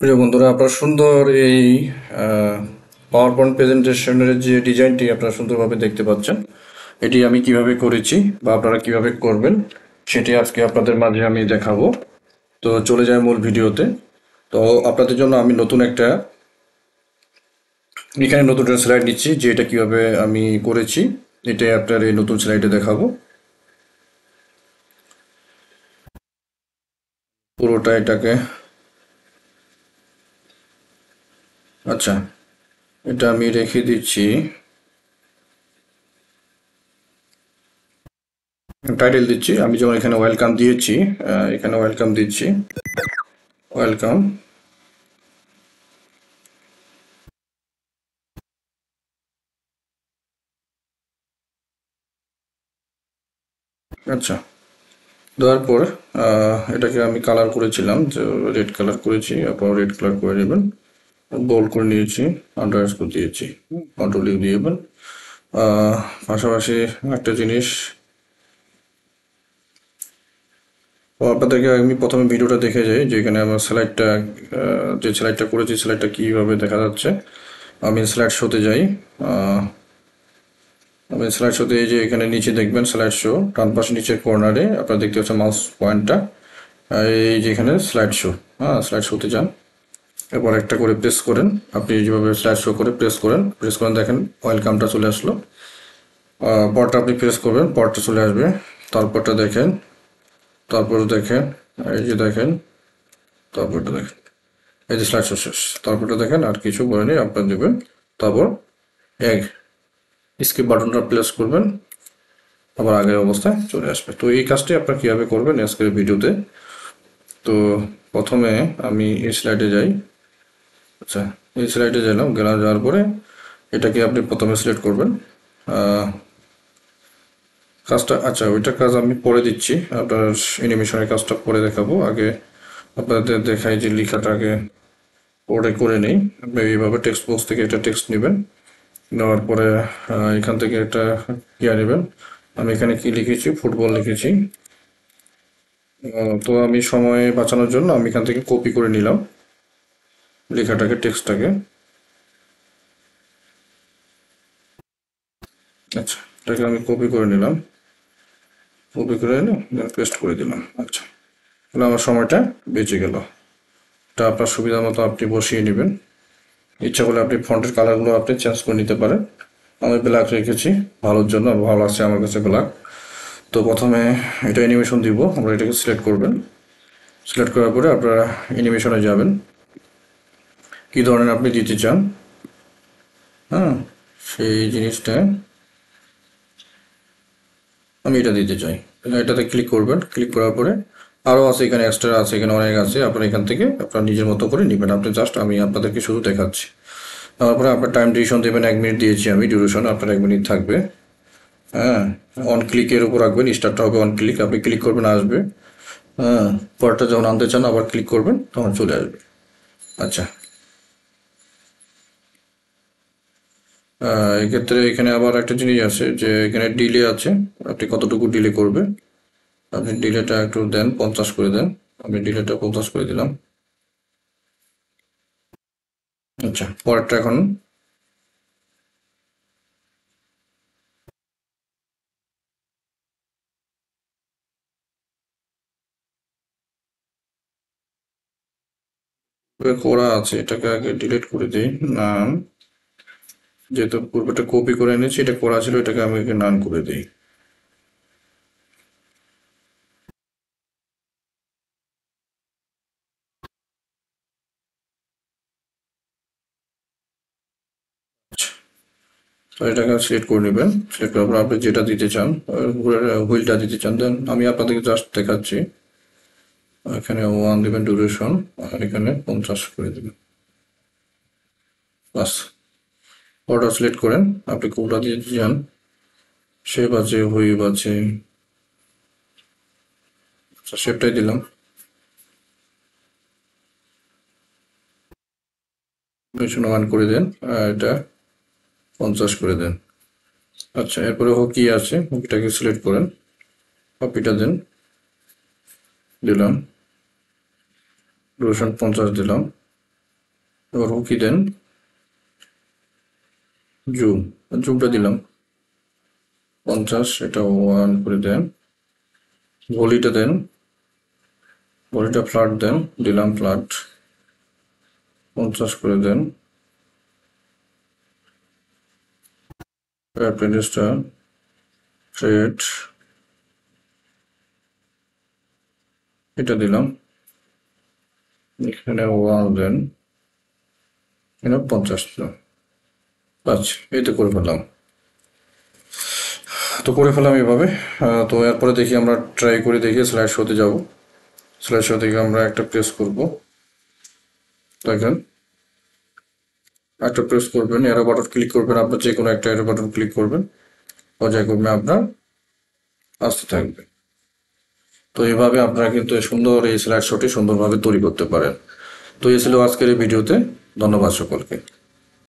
প্রিয় বন্ধুরা, আপনারা সুন্দর এই পাওয়ার পয়েন্ট প্রেজেন্টেশনের যে ডিজাইনটি আপনারা সুন্দরভাবে দেখতে পাচ্ছেন, এটি আমি কিভাবে করেছি বা আপনারা কিভাবে করবেন সেটি আজকে আপনাদের মাঝে আমি দেখাবো। তো চলে যায় মূল ভিডিওতে। তো আপনাদের জন্য আমি এখানে নতুন একটা স্লাইড নিচ্ছি যে এটা কিভাবে আমি করেছি, এটাই আপনার এই নতুন স্লাইডে দেখাবো। পুরোটা এটাকে, আচ্ছা, এটা আমি রেখে দিচ্ছি। টাইটেল দিচ্ছি আমি, যেমন এখানে ওয়েলকাম দিয়েছি, এখানে ওয়েলকাম দিচ্ছি, ওয়েলকাম। আচ্ছা, দেওয়ার পর এটাকে আমি কালার করেছিলাম, যে রেড কালার করেছি, আপনারা রেড কালার করে নেবেন। বোল্ড করে নিয়েছি, আন্ডারস্কোর দিয়েছি, কন্ট্রোল ইউ দিয়েবেন। পাশাপাশি একটা জিনিস, আপনাদেরকে আমি প্রথমে ভিডিওটা দেখে যাই যে এখানে আমার স্লাইডটা, যে স্লাইডটা করেছি স্লাইডটা কীভাবে দেখা যাচ্ছে। আমি স্লাইড শোতে যাই। আমি স্লাইড শোতে, এই যে এখানে নিচে দেখবেন স্লাইড শো, ডান পাশে নিচের কর্নারে আপনারা দেখতে পাচ্ছেন মাউস পয়েন্টটা, এই যে এখানে স্লাইড শো। স্লাইড শোতে যান, এরপর একটা করে প্রেস করেন। আপনি যেভাবে স্লাইড শো করে প্রেস করেন, দেখেন ওয়েলকামটা চলে আসলো। পরটা আপনি প্রেস করবেন, পরটা চলে আসবে। তারপরটা দেখেন, তারপর দেখেন, এই যে দেখেন, তারপরটা দেখেন, এই যে স্লাইড শো শেষ। তারপরটা দেখেন, আর কিছু বলেনি, আপনার দেবেন। তারপর এক স্কিপ বাটনটা প্রেস করবেন, আবার আগের অবস্থায় চলে আসবে। তো এই কাজটি আপনারা কীভাবে করবেন আজকের ভিডিওতে। তো প্রথমে আমি এই স্লাইডে যাই। আচ্ছা, এই স্লাইডে যাওয়ার পরে এটাকে আপনি প্রথমে সিলেক্ট করবেন কাজটা। আচ্ছা, ওইটা কাজ আমি পরে দিচ্ছি, আপনার অ্যানিমেশনের কাজটা পরে দেখাবো। আগে আপনাদের দেখাই যে লেখাটাকে পরে করে নেই। আপনি এইভাবে টেক্সট বক্স থেকে একটা টেক্সট নেবেন, নেওয়ার পরে এখান থেকে একটা নেবেন। আমি এখানে কি লিখেছি, ফুটবল লিখেছি। তো আমি সময় বাঁচানোর জন্য আমি এখান থেকে কপি করে নিলাম লেখাটাকে, টেক্সটটাকে। আচ্ছা, এটাকে আমি কপি করে নিলাম, কপি করে এনে পেস্ট করে দিলাম। আচ্ছা, তাহলে আমার সময়টা বেঁচে গেল। এটা আপনার সুবিধা মতো আপনি বসিয়ে নেবেন। ইচ্ছা করলে আপনি ফন্টের কালারগুলো আপনি চেঞ্জ করে নিতে পারেন। আমি ব্ল্যাক রেখেছি ভালোর জন্য, ভালো লাগছে আমার কাছে ব্ল্যাক। তো প্রথমে এটা অ্যানিমেশন দিব, আমরা এটাকে সিলেক্ট করবেন। সিলেক্ট করার পরে আপনারা অ্যানিমেশনে যাবেন, কী ধরনের আপনি দিতে চান। হ্যাঁ, সেই জিনিসটা আমি এটা দিতে চাই। এটাতে ক্লিক করবেন, ক্লিক করার পরে আরও আছে, এখানে এক্সট্রা আছে, এখানে অনেক আছে, আপনার এখান থেকে আপনার নিজের মতো করে নেবেন। আপনি জাস্ট, আমি আপনাদেরকে শুধু দেখাচ্ছি। তারপরে আপনার টাইম ডিউরেশন দেবেন, 1 মিনিট দিয়েছি আমি ডিউরেশন, আপনার 1 মিনিট থাকবে। হ্যাঁ, অন ক্লিকের উপর রাখবেন, স্টার্টটা হবে অন ক্লিক, আপনি ক্লিক করবেন আসবে। হ্যাঁ, পরটা যখন আনতে চান আবার ক্লিক করবেন, তখন চলে আসবে। আচ্ছা, এক্ষেত্রে এখানে আবার একটা জিনিস আছে যে এখানে ডিলে আছে, আপনি কতটুকু ডিলে করবে। আপনি ডিলেটা একটু দেন, 50 করে দেন। আমি ডিলেটা 50 করে দিলাম। আচ্ছা, পরেরটা এখন করা আছে, এটাকে আগে ডিলিট করে দিই। নাম, যেহেতু পূর্বেটা কপি করে এনেছি, এটা করা ছিল, এটাকে আমি নান করে দিই। তো এটাকে সিলেক্ট করে নেবেন। সিলেক্ট করার পর আপনি যেটা দিতে চান, হুইলটা দিতে চান, দেন আমি আপনাদেরকে জাস্ট দেখাচ্ছি। এখানে 1 দেবেন ডিউরেশন, আর এখানে 50 করে দেবেন, বাস। অর্ডার সিলেক্ট করেন, আপনি কোনটা দিতে চান, শেপ আছে, হুইপ আছে। আচ্ছা, শেপটাই দিলাম। ডিউরেশন 1 করে দেন, আর এটা 50 করে দেন। আচ্ছা, এরপরে হকি আছে, হকিটাকে সিলেক্ট করেন, হকিটা দেন, দিলাম। ডিউরেশন 50 দিলাম। এবার হুকি দেন, জুমটা দিলাম 50, এটা 1 করে দেন। ভলিটা দেন, ভলিটা ফ্ল্যাট দেন, দিলাম ফ্ল্যাট 50 করে দেন। অ্যাপ্রেন্টিসটা ট্রেড এটা দিলাম, এখানে 1 দেন, এখানে 50 দিলাম। আচ্ছা, এই তো করে ফেললাম। তো করে ফেলাম এইভাবে। তো এরপরে দেখি আমরা ট্রাই করে দেখি স্লাইড শোতে যাব। স্লাইড শো থেকে আমরা একটা প্রেস করব, দেখেন একটা প্রেস করবেন, এরো বাটন ক্লিক করবেন, আপনার যে কোনো একটা এরো বাটন ক্লিক করবেন, পর্যায়ক্রমে আপনার আসতে থাকবে। তো এইভাবে আপনারা কিন্তু সুন্দর এই স্লাইড শোটি সুন্দরভাবে তৈরি করতে পারেন। তো এই ছিল আজকের এই ভিডিওতে। ধন্যবাদ সকলকে।